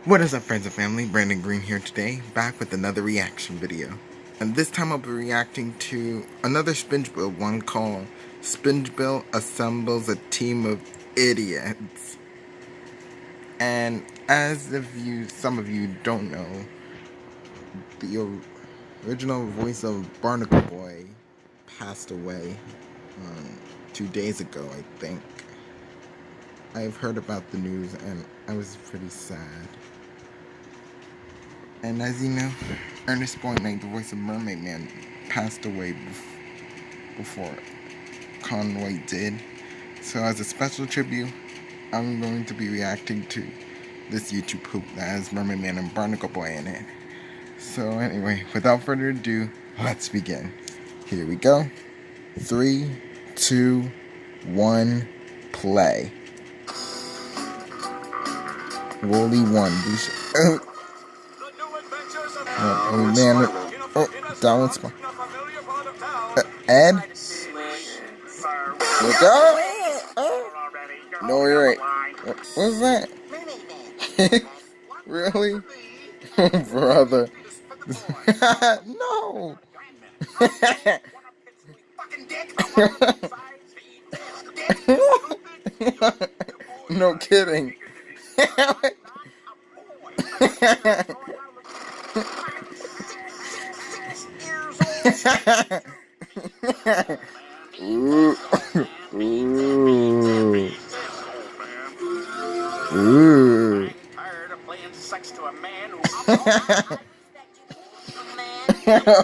What is up, friends and family? Brandon Green here today, back with another reaction video. And this time I'll be reacting to another Spingebill one called Spingebill Assembles a Team of Idiots. And as if some of you don't know, the original voice of Barnacle Boy passed away 2 days ago, I think. I've heard about the news and I was pretty sad. And as you know, Ernest Boynton, the voice of Mermaid Man, passed away before Conway did. So as a special tribute, I'm going to be reacting to this YouTube poop that has Mermaid Man and Barnacle Boy in it. So anyway, without further ado, let's begin. Here we go. 3, 2, 1, play. Wooly 1. Oh man, that one's fine. Ed? Look out! No, you're right. What was that? Really? Brother. No! No kidding. Ooh. Ooh. Ooh. Tired of playing sex to a man who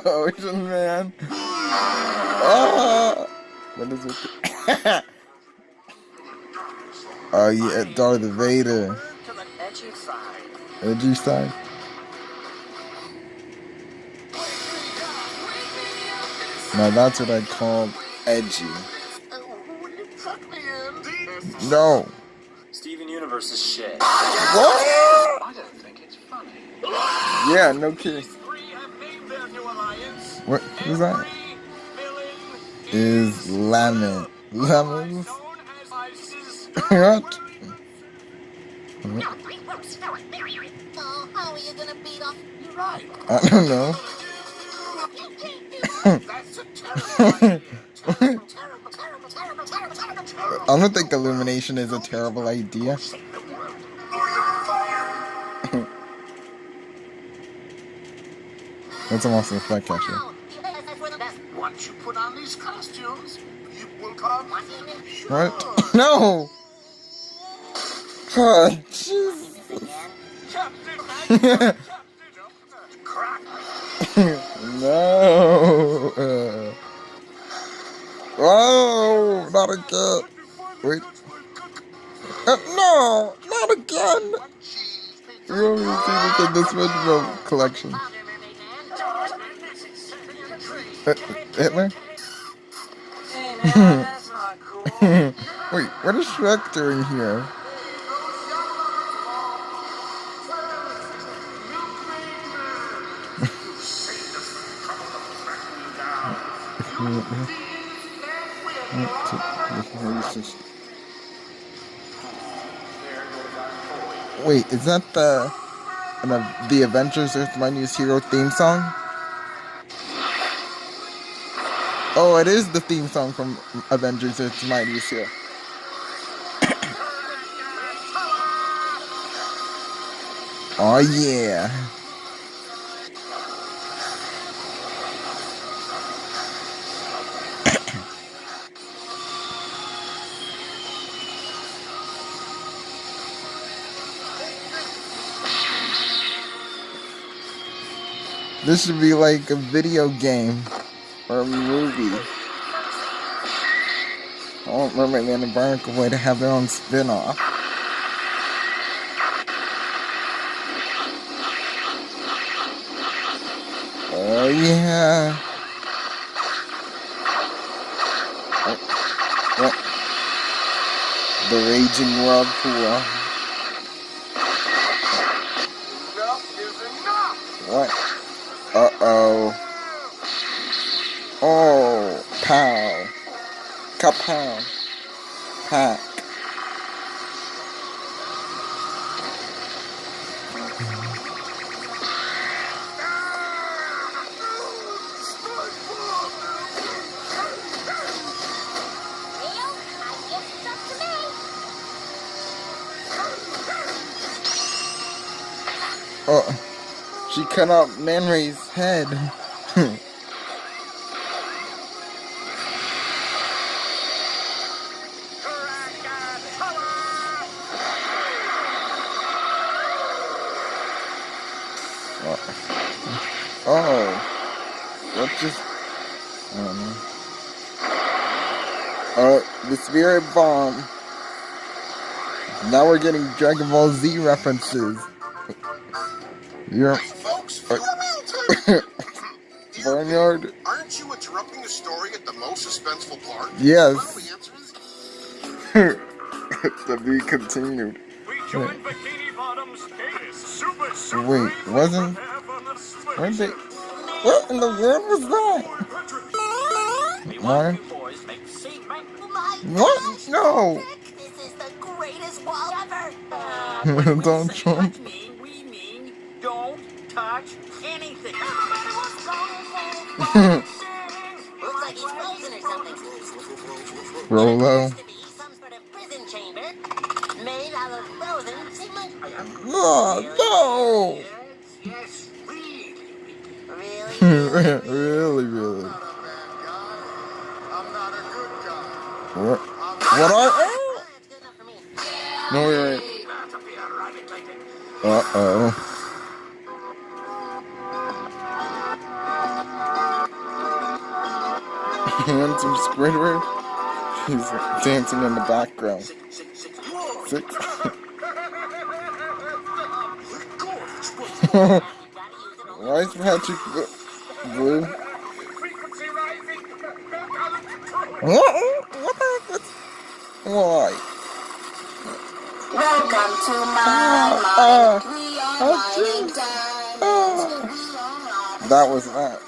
Ocean Man. Oh. What is it? Oh yeah, Darth Vader. to the edgy side. Edgy side. Now that's what I call edgy. No. Steven Universe is shit. What? I don't think it's funny. Yeah, no kidding. What is that? Is lemon. Lemons? What? How are you gonna beat off? You're right. I don't know. That's a terrible, I don't think illumination is a terrible idea. That's almost a flag catcher. Once you put on these costumes, you will come. What? No! Oh, Jesus. No. Oh, not again. Wait. No, not again. You only see this in this Spingebill collection. Hitler? Wait, what is Shrek doing here? Wait, is that the Avengers Earth Mightiest Hero theme song? Oh, it is the theme song from Avengers Earth Mightiest Hero. Oh yeah. This should be like a video game or a movie. I want Mermaid Man and Barnacle Boy to have their own spin-off. Oh yeah. What? The Raging Whirlpool. Enough is enough. What? Uh-oh. Oh, pow. Kapow. Pack. She cut out Man Ray's head. Oh, what just? I don't know. The Spirit Bomb. Now we're getting Dragon Ball Z references. You're. Hey, folks, time. Barnyard. Aren't you interrupting the story at the most suspenseful part? Yes. Well, the answer is To be continued. We joined Bikini Bottom's super Wait, wasn't? Weren't they? What in the world was that? What? What? No. This is the greatest wall ever. Donald Trump. We mean don't touch anything. Looks like he's frozen or something. Rolo. It appears to be some sort of prison chamber made out of frozen cement. Oh, yes, read. Really? Really, really. I'm not a good guy. What? What are? That's good enough for me. No, you're right. That's a bit erratic. Uh-oh. Handsome Squidward. He's dancing in the background. Six. Why is Patrick blue? Frequency rising. What the heck? Why? Welcome to my That was that.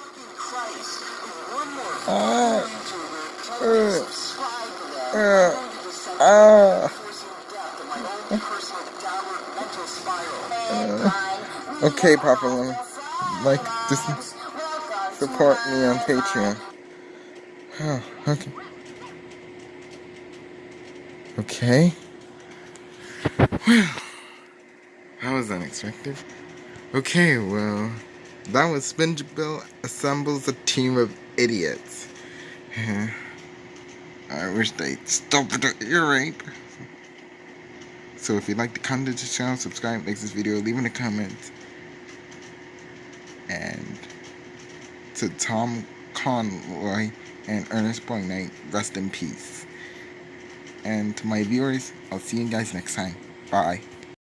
Okay, Papa Lemon. Like, this, support me on Patreon. Oh, okay. Okay. Well, that was unexpected. Okay, well, that was Spingebill assembles a team of idiots. I wish they'd stop the ear rape. So if you like the content of the channel, subscribe, like this video, leave in the comments. And to Tom Conway and Ernest Boynite, rest in peace. And to my viewers, I'll see you guys next time. Bye.